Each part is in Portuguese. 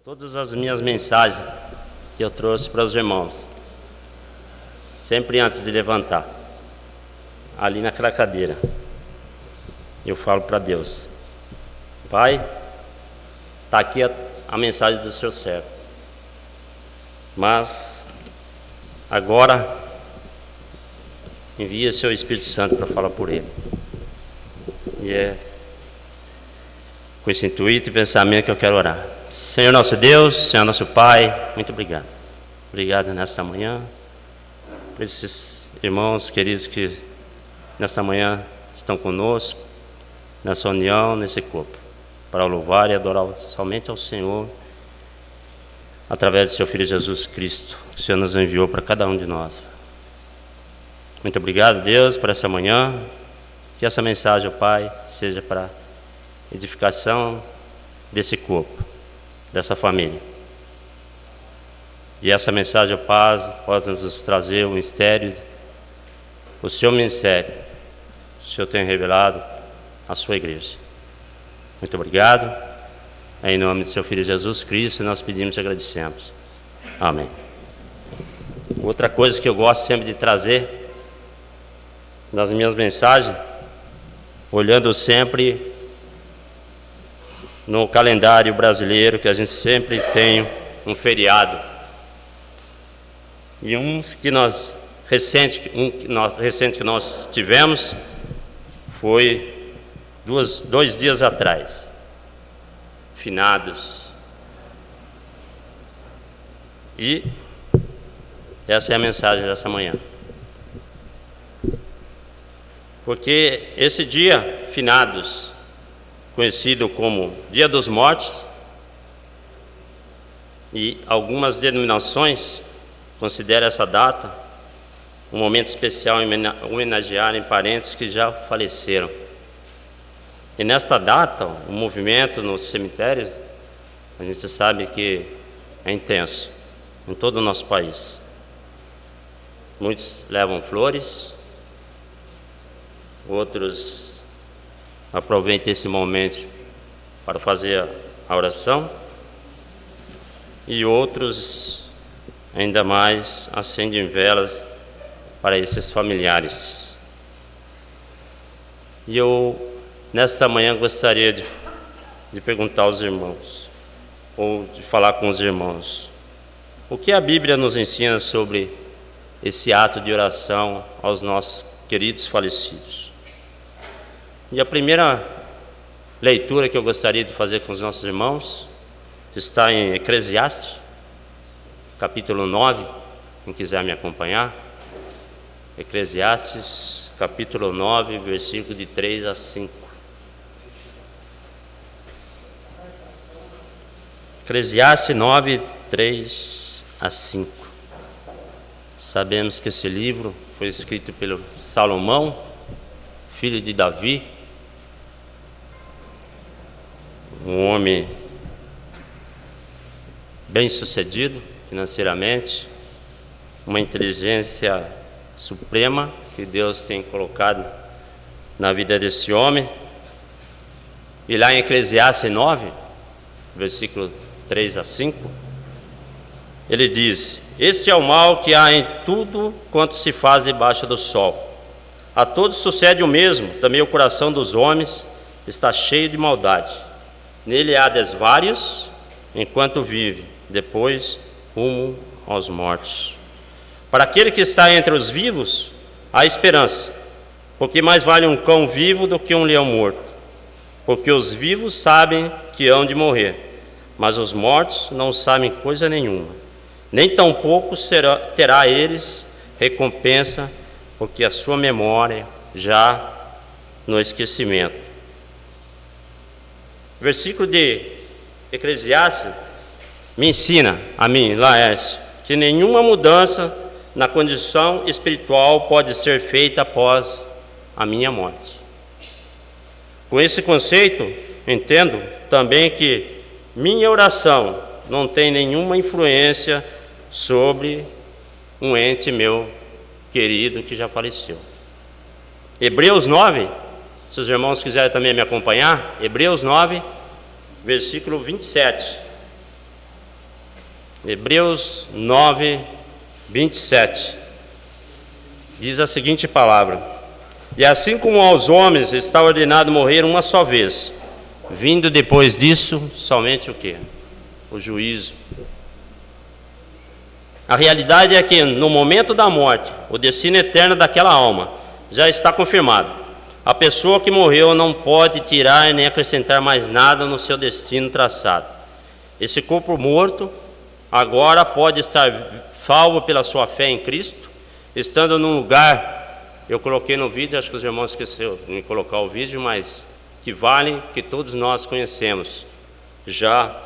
Todas as minhas mensagens que eu trouxe para os irmãos, sempre antes de levantar, ali naquela cadeira, eu falo para Deus: Pai, está aqui a mensagem do seu servo, mas agora envia seu Espírito Santo para falar por ele. E é com esse intuito e pensamento que eu quero orar. Senhor nosso Deus, Senhor nosso Pai, muito obrigado. Obrigado nesta manhã, por esses irmãos queridos que nesta manhã estão conosco, nessa união, nesse corpo, para louvar e adorar somente ao Senhor, através do seu Filho Jesus Cristo, que o Senhor nos enviou para cada um de nós. Muito obrigado, Deus, por essa manhã. Que essa mensagem, ó Pai, seja para edificação desse corpo, dessa família. E essa mensagem, ó Pai, possa nos trazer o mistério, o seu ministério, o Senhor tem revelado à sua igreja. Muito obrigado. Em nome do seu Filho Jesus Cristo, nós pedimos e agradecemos. Amém. Outra coisa que eu gosto sempre de trazer nas minhas mensagens, olhando sempre no calendário brasileiro, que a gente sempre tem um feriado. E recente que nós tivemos foi dois dias atrás, finados. E essa é a mensagem dessa manhã. Porque esse dia, finados, conhecido como Dia dos Mortos, e algumas denominações consideram essa data um momento especial em homenagearem parentes que já faleceram. E nesta data, o movimento nos cemitérios, a gente sabe que é intenso em todo o nosso país. Muitos levam flores, outros aproveitem esse momento para fazer a oração, e outros ainda mais acendem velas para esses familiares. E eu nesta manhã gostaria de perguntar aos irmãos, ou de falar com os irmãos, o que a Bíblia nos ensina sobre esse ato de oração aos nossos queridos falecidos. E a primeira leitura que eu gostaria de fazer com os nossos irmãos está em Eclesiastes, capítulo 9, quem quiser me acompanhar. Eclesiastes, capítulo 9, versículo de 3 a 5. Eclesiastes 9, 3 a 5. Sabemos que esse livro foi escrito pelo Salomão, filho de Davi, um homem bem-sucedido financeiramente, uma inteligência suprema que Deus tem colocado na vida desse homem. E lá em Eclesiastes 9, versículo 3 a 5, ele diz: Este é o mal que há em tudo quanto se faz debaixo do sol. A todos sucede o mesmo, também o coração dos homens está cheio de maldade. Nele há desvários enquanto vive, depois rumo aos mortos. Para aquele que está entre os vivos, há esperança, porque mais vale um cão vivo do que um leão morto. Porque os vivos sabem que hão de morrer, mas os mortos não sabem coisa nenhuma. Nem tampouco terá eles recompensa, porque a sua memória já no esquecimento. O versículo de Eclesiastes me ensina, a mim, Laércio, que nenhuma mudança na condição espiritual pode ser feita após a minha morte. Com esse conceito, entendo também que minha oração não tem nenhuma influência sobre um ente meu querido que já faleceu. Hebreus 9, se os irmãos quiserem também me acompanhar, Hebreus 9, versículo 27. Hebreus 9, 27. Diz a seguinte palavra: e assim como aos homens está ordenado morrer uma só vez, vindo depois disso somente o quê? O juízo. A realidade é que no momento da morte, o destino eterno daquela alma já está confirmado. A pessoa que morreu não pode tirar nem acrescentar mais nada no seu destino traçado. Esse corpo morto agora pode estar salvo pela sua fé em Cristo, estando num lugar, eu coloquei no vídeo, acho que os irmãos esqueceram de me colocar o vídeo, mas que vale, que todos nós conhecemos já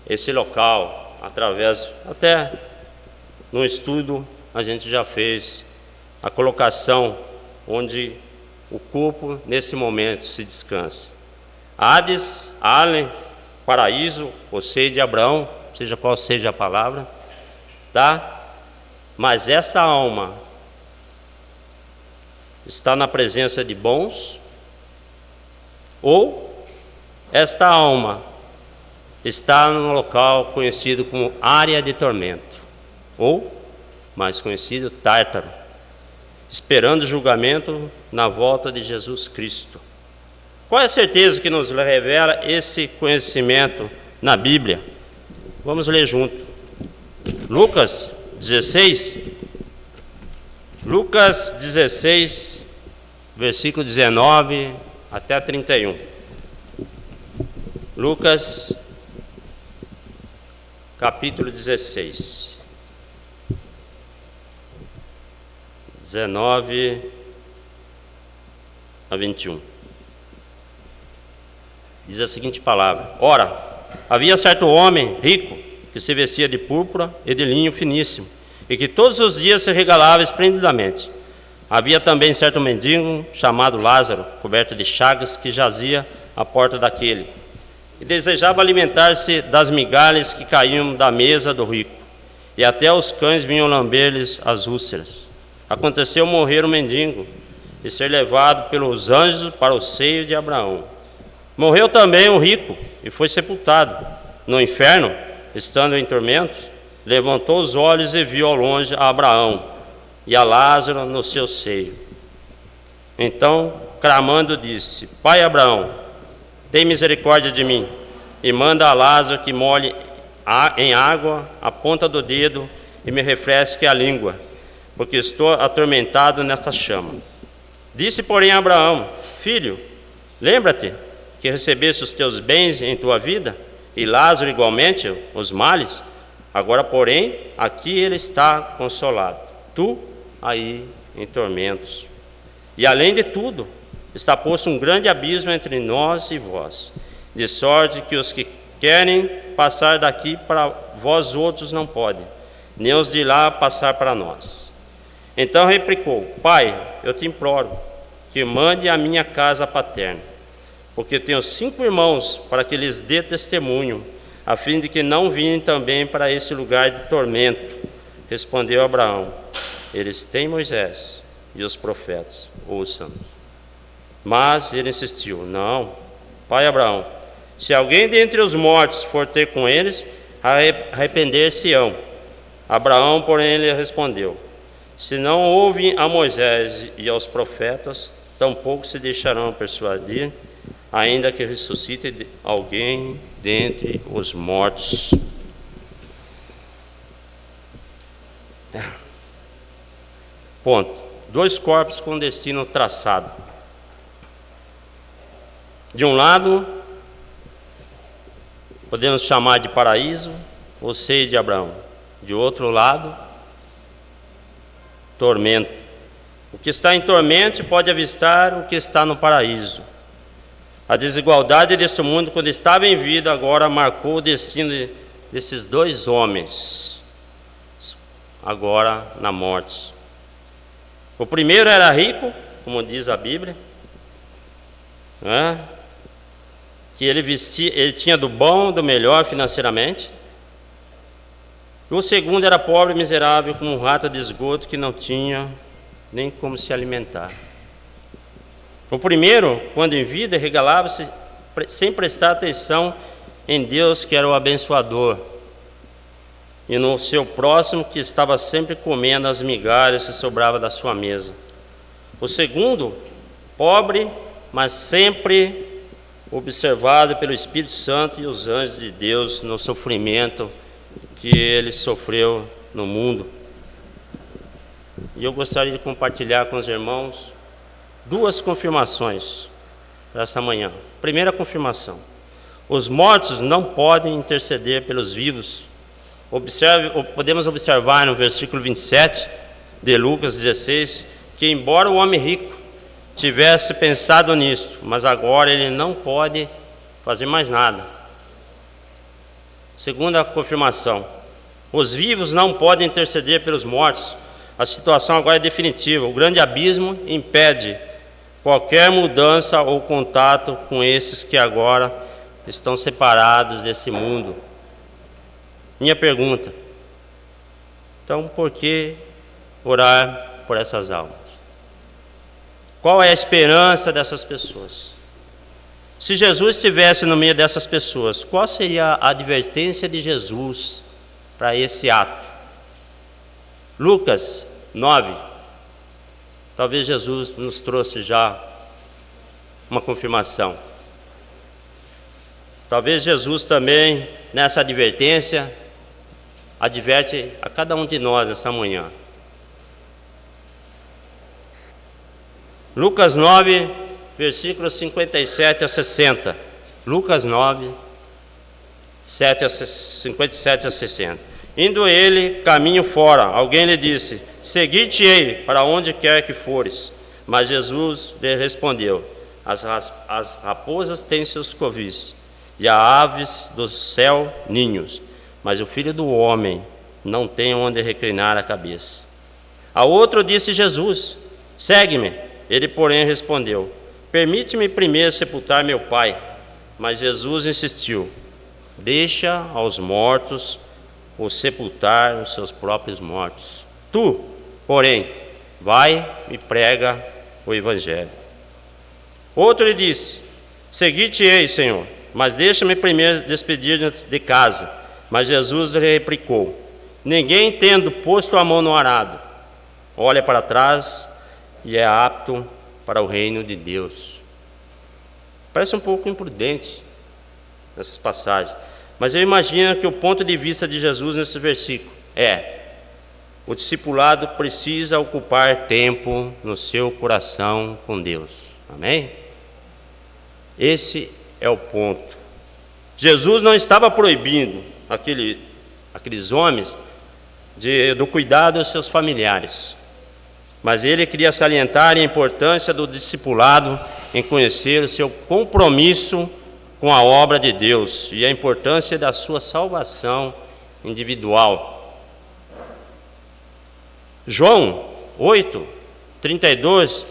esse local, através, até no estudo a gente já fez a colocação onde o corpo nesse momento se descansa. Hades, Allen, paraíso, ou seja, de Abraão, seja qual seja a palavra, tá? Mas essa alma está na presença de bons, ou esta alma está no local conhecido como área de tormento, ou mais conhecido, Tártaro, esperando o julgamento na volta de Jesus Cristo. Qual é a certeza que nos revela esse conhecimento na Bíblia? Vamos ler junto. Lucas 16, versículo 19 até 31. Lucas, capítulo 16. 19 a 21. Diz a seguinte palavra: ora, havia certo homem rico que se vestia de púrpura e de linho finíssimo, e que todos os dias se regalava esplendidamente. Havia também certo mendigo chamado Lázaro, coberto de chagas, que jazia à porta daquele, e desejava alimentar-se das migalhas que caíam da mesa do rico, e até os cães vinham lamber-lhes as úlceras. Aconteceu morrer o mendigo e ser levado pelos anjos para o seio de Abraão. Morreu também o rico e foi sepultado. No inferno, estando em tormentos, levantou os olhos e viu ao longe a Abraão e a Lázaro no seu seio. Então, clamando, disse: Pai Abraão, tem misericórdia de mim, e manda a Lázaro que molhe em água a ponta do dedo e me refresque a língua, porque estou atormentado nesta chama. Disse, porém, Abraão: Filho, lembra-te que recebeste os teus bens em tua vida, e Lázaro igualmente os males. Agora, porém, aqui ele está consolado, tu aí em tormentos. E além de tudo, está posto um grande abismo entre nós e vós, de sorte que os que querem passar daqui para vós outros não podem, nem os de lá passar para nós. Então replicou: Pai, eu te imploro que mande à minha casa paterna, porque tenho 5 irmãos, para que lhes dê testemunho, a fim de que não vinhem também para esse lugar de tormento. Respondeu Abraão: eles têm Moisés e os profetas, ouçam. Mas ele insistiu: não, pai Abraão, se alguém dentre os mortos for ter com eles, arrepender-se-ão. Abraão, porém, lhe respondeu: se não ouvem a Moisés e aos profetas, tampouco se deixarão persuadir, ainda que ressuscite alguém dentre os mortos. Ponto. 2 corpos com destino traçado. De um lado, podemos chamar de paraíso, ou seio de Abraão. De outro lado, tormento. O que está em tormento pode avistar o que está no paraíso. A desigualdade desse mundo, quando estava em vida, agora marcou o destino desses 2 homens, agora na morte. O primeiro era rico, como diz a Bíblia, que ele tinha do bom, do melhor financeiramente. E o segundo era pobre e miserável, como um rato de esgoto que não tinha nem como se alimentar. O primeiro, quando em vida, regalava-se sem prestar atenção em Deus, que era o abençoador. e no seu próximo, que estava sempre comendo as migalhas que sobrava da sua mesa. O segundo, pobre, mas sempre observado pelo Espírito Santo e os anjos de Deus no sofrimento que ele sofreu no mundo. E eu gostaria de compartilhar com os irmãos duas confirmações para essa manhã. Primeira confirmação: os mortos não podem interceder pelos vivos. Podemos observar no versículo 27 de Lucas 16, que embora o homem rico tivesse pensado nisto, mas agora ele não pode fazer mais nada. Segunda confirmação: os vivos não podem interceder pelos mortos. A situação agora é definitiva. O grande abismo impede qualquer mudança ou contato com esses que agora estão separados desse mundo. Minha pergunta: então por que orar por essas almas? Qual é a esperança dessas pessoas? Se Jesus estivesse no meio dessas pessoas, qual seria a advertência de Jesus para esse ato? Lucas 9. Talvez Jesus nos trouxe já uma confirmação. Talvez Jesus também, nessa advertência, adverte a cada um de nós essa manhã. Lucas 9, versículos 57 a 60. Lucas 9, 57 a 60. Indo ele caminho fora, alguém lhe disse: seguir-te-ei para onde quer que fores. Mas Jesus lhe respondeu: as raposas têm seus covis, e as aves do céu ninhos, mas o Filho do Homem não tem onde reclinar a cabeça. A outro disse Jesus: segue-me. Ele, porém, respondeu: permite-me primeiro sepultar meu pai. Mas Jesus insistiu: deixa aos mortos ou sepultar os seus próprios mortos. Tu, porém, vai e prega o Evangelho. Outro lhe disse: seguir-te-ei, Senhor, mas deixa-me primeiro despedir de casa. Mas Jesus lhe replicou: ninguém, tendo posto a mão no arado, olha para trás e é apto para o reino de Deus. Parece um pouco imprudente nessas passagens, mas eu imagino que o ponto de vista de Jesus nesse versículo é: o discipulado precisa ocupar tempo no seu coração com Deus. Amém? Esse é o ponto. Jesus não estava proibindo aqueles homens do cuidado dos seus familiares, mas ele queria salientar a importância do discipulado em conhecer o seu compromisso com a obra de Deus e a importância da sua salvação individual. João 8:32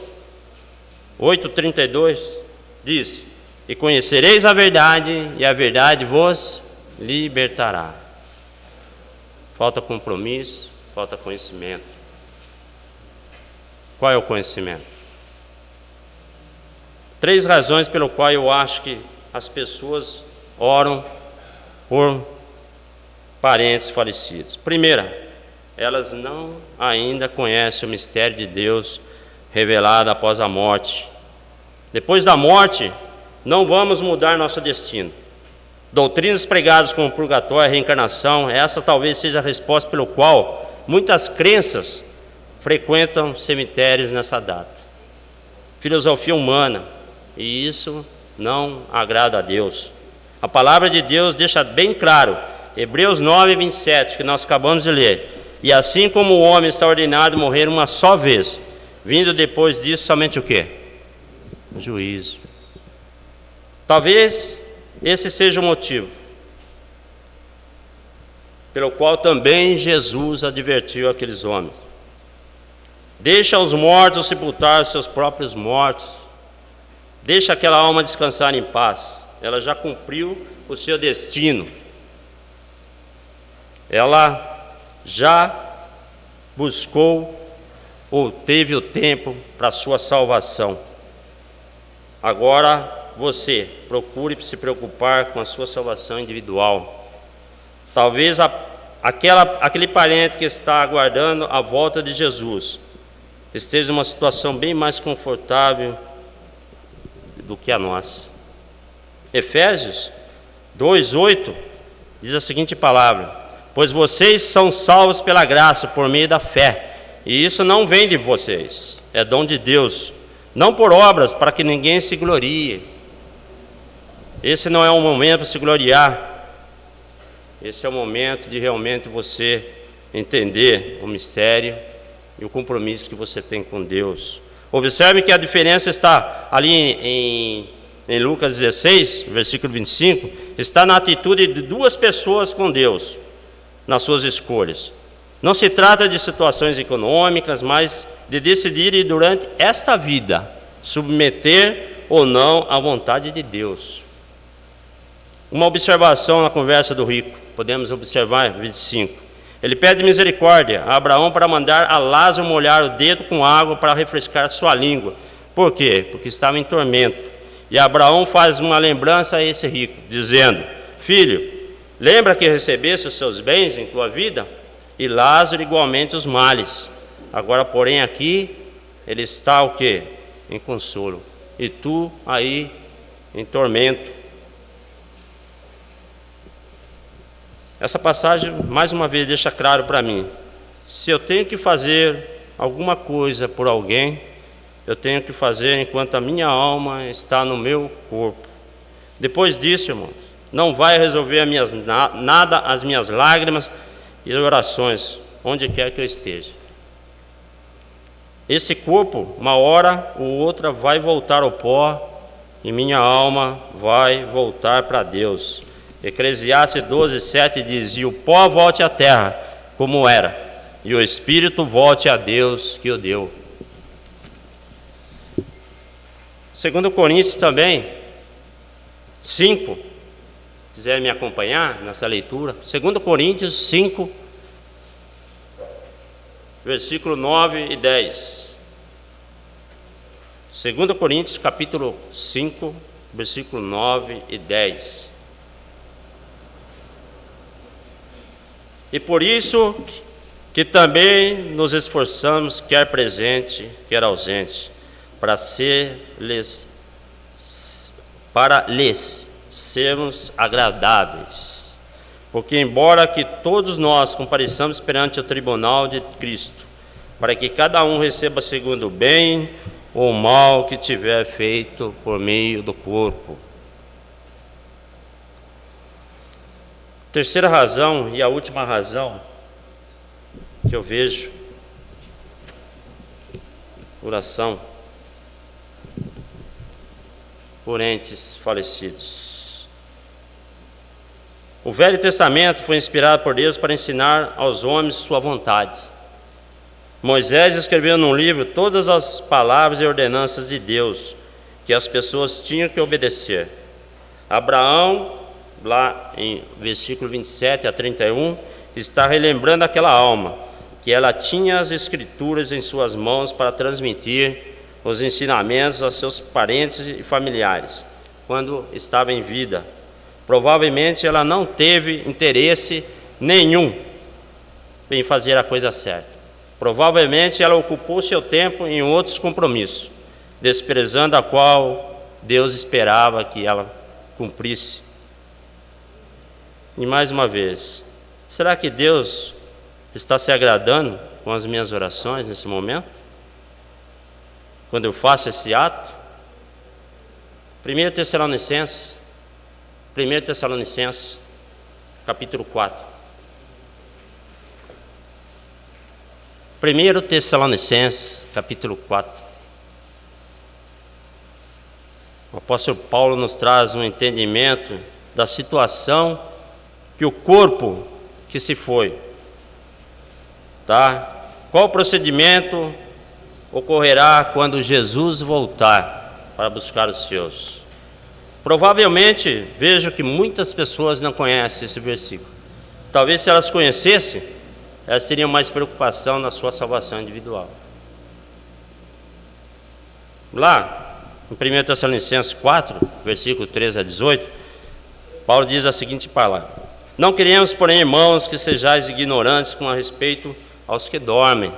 diz: e conhecereis a verdade, e a verdade vos libertará. Falta compromisso, falta conhecimento. Qual é o conhecimento? 3 razões pelo qual eu acho que as pessoas oram por parentes falecidos. Primeira, elas não ainda conhecem o mistério de Deus revelado após a morte. Depois da morte, não vamos mudar nosso destino. Doutrinas pregadas como purgatório e reencarnação, essa talvez seja a resposta pelo qual muitas crenças frequentam cemitérios nessa data. Filosofia humana, e isso não agrada a Deus. A palavra de Deus deixa bem claro, Hebreus 9:27, que nós acabamos de ler: e assim como o homem está ordenado a morrer uma só vez, vindo depois disso somente o quê? O juízo. Talvez esse seja o motivo pelo qual também Jesus advertiu aqueles homens: deixa os mortos sepultar os seus próprios mortos, deixa aquela alma descansar em paz, ela já cumpriu o seu destino, ela já buscou ou teve o tempo para a sua salvação. Agora você procure se preocupar com a sua salvação individual. Talvez a aquele parente que está aguardando a volta de Jesus esteja numa situação bem mais confortável do que a nossa. Efésios 2:8 diz a seguinte palavra: pois vocês são salvos pela graça por meio da fé, e isso não vem de vocês, é dom de Deus, não por obras, para que ninguém se glorie. Esse não é um momento para se gloriar. Esse é o momento de realmente você entender o mistério e o compromisso que você tem com Deus. Observe que a diferença está ali em Lucas 16, versículo 25, está na atitude de duas pessoas com Deus, nas suas escolhas. Não se trata de situações econômicas, mas de decidir durante esta vida submeter ou não à vontade de Deus. Uma observação na conversa do rico, podemos observar 25. Ele pede misericórdia a Abraão para mandar a Lázaro molhar o dedo com água para refrescar sua língua. Por quê? Porque estava em tormento. E Abraão faz uma lembrança a esse rico, dizendo: filho, lembra que recebeste os seus bens em tua vida? E Lázaro igualmente os males. Agora, porém, aqui ele está o quê? Em consolo. E tu aí em tormento. Essa passagem, mais uma vez, deixa claro para mim: se eu tenho que fazer alguma coisa por alguém, eu tenho que fazer enquanto a minha alma está no meu corpo. Depois disso, irmãos, não vai resolver nada as minhas lágrimas e orações, onde quer que eu esteja. Esse corpo, uma hora ou outra, vai voltar ao pó, e minha alma vai voltar para Deus. Eclesiastes 12:7 diz: e o pó volte à terra como era, e o espírito volte a Deus que o deu. 2 Coríntios também 5, quiser me acompanhar nessa leitura, 2 Coríntios 5, versículo 9 e 10. 2 Coríntios capítulo 5, versículo 9 e 10. E por isso que também nos esforçamos, quer presente, quer ausente, para lhes sermos agradáveis. Porque embora que todos nós compareçamos perante o tribunal de Cristo, para que cada um receba segundo o bem ou o mal que tiver feito por meio do corpo. Terceira razão e a última razão que eu vejo: oração por entes falecidos. O Velho Testamento foi inspirado por Deus para ensinar aos homens sua vontade. Moisés escreveu num livro todas as palavras e ordenanças de Deus que as pessoas tinham que obedecer. Abraão, lá em versículo 27 a 31, está relembrando aquela alma, que ela tinha as escrituras em suas mãos para transmitir os ensinamentos aos seus parentes e familiares, quando estava em vida. Provavelmente ela não teve interesse nenhum em fazer a coisa certa. Provavelmente ela ocupou seu tempo em outros compromissos, desprezando a qual Deus esperava que ela cumprisse. E mais uma vez, será que Deus está se agradando com as minhas orações nesse momento? Quando eu faço esse ato? 1 Tessalonicenses, capítulo 4. 1 Tessalonicenses, capítulo 4. O apóstolo Paulo nos traz um entendimento da situação que o corpo que se foi, tá? Qual procedimento ocorrerá quando Jesus voltar para buscar os seus? Provavelmente, vejo que muitas pessoas não conhecem esse versículo. Talvez se elas conhecessem, elas teriam mais preocupação na sua salvação individual. Lá, em 1 Tessalonicenses 4, versículo 13 a 18, Paulo diz a seguinte palavra: Não queremos, porém, irmãos, que sejais ignorantes com respeito aos que dormem,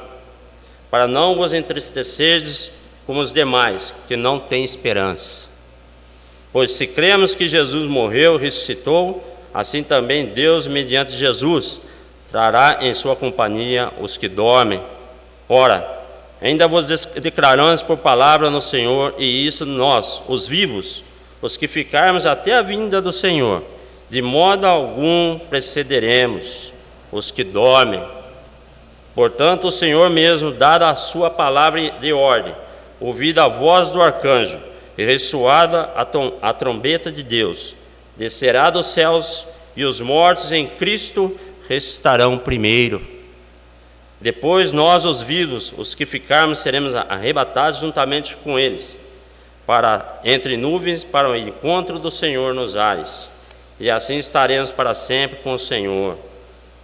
para não vos entristecerdes como os demais, que não têm esperança. Pois se cremos que Jesus morreu e ressuscitou, assim também Deus, mediante Jesus, trará em sua companhia os que dormem. Ora, ainda vos declaramos por palavra no Senhor, e isso nós, os vivos, os que ficarmos até a vinda do Senhor, de modo algum precederemos os que dormem. Portanto, o Senhor mesmo, dada a sua palavra de ordem, ouvida a voz do arcanjo e ressoada a trombeta de Deus, descerá dos céus, e os mortos em Cristo ressuscitarão primeiro. Depois nós, os vivos, os que ficarmos, seremos arrebatados juntamente com eles, entre nuvens, para o encontro do Senhor nos ares, e assim estaremos para sempre com o Senhor.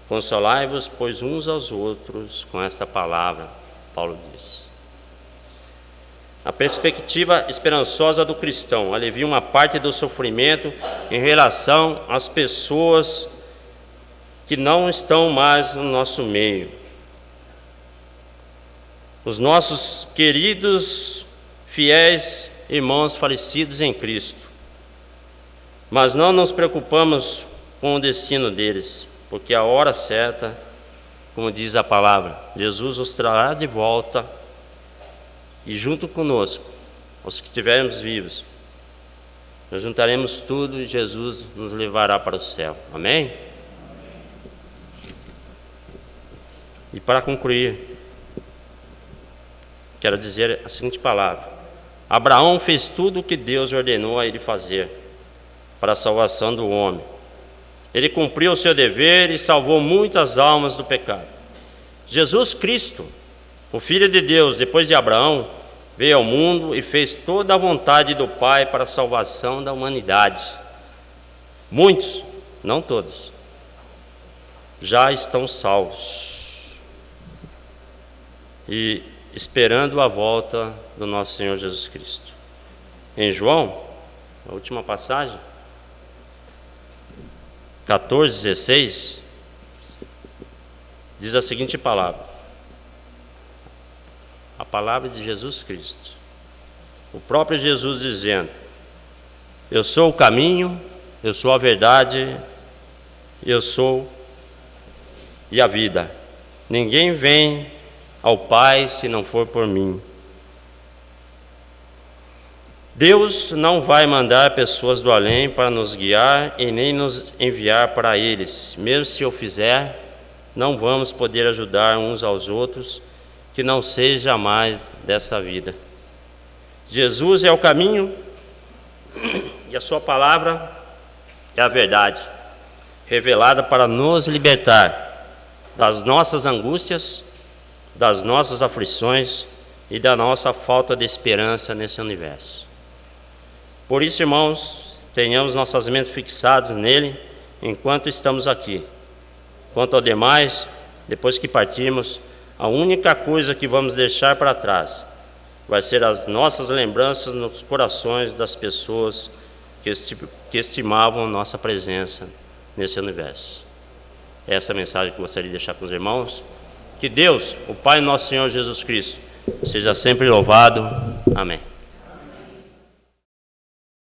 Consolai-vos, pois, uns aos outros com esta palavra, Paulo diz. A perspectiva esperançosa do cristão alivia uma parte do sofrimento em relação às pessoas que não estão mais no nosso meio. Os nossos queridos, fiéis irmãos falecidos em Cristo. Mas não nos preocupamos com o destino deles, porque a hora certa, como diz a palavra, Jesus os trará de volta, e junto conosco, os que estivermos vivos, nós juntaremos tudo e Jesus nos levará para o céu. Amém? E para concluir, quero dizer a seguinte palavra: Abraão fez tudo o que Deus ordenou a ele fazer para a salvação do homem. Ele cumpriu o seu dever e salvou muitas almas do pecado. Jesus Cristo, o Filho de Deus, depois de Abraão, veio ao mundo e fez toda a vontade do Pai para a salvação da humanidade. Muitos, não todos, já estão salvos e esperando a volta do nosso Senhor Jesus Cristo. Em João, a última passagem, 14:16, diz a seguinte palavra, a palavra de Jesus Cristo, o próprio Jesus dizendo: eu sou o caminho, eu sou a verdade, eu sou e a vida. Ninguém vem ao Pai se não for por mim. Deus não vai mandar pessoas do além para nos guiar e nem nos enviar para eles. Mesmo se eu fizer, não vamos poder ajudar uns aos outros, que não seja mais dessa vida. Jesus é o caminho e a sua palavra é a verdade, revelada para nos libertar das nossas angústias, das nossas aflições e da nossa falta de esperança nesse universo. Por isso, irmãos, tenhamos nossas mentes fixadas nele enquanto estamos aqui. Quanto ao demais, depois que partirmos, a única coisa que vamos deixar para trás vai ser as nossas lembranças nos corações das pessoas que estimavam nossa presença nesse universo. Essa é a mensagem que eu gostaria de deixar com os irmãos. Que Deus, o Pai nosso Senhor Jesus Cristo, seja sempre louvado. Amém.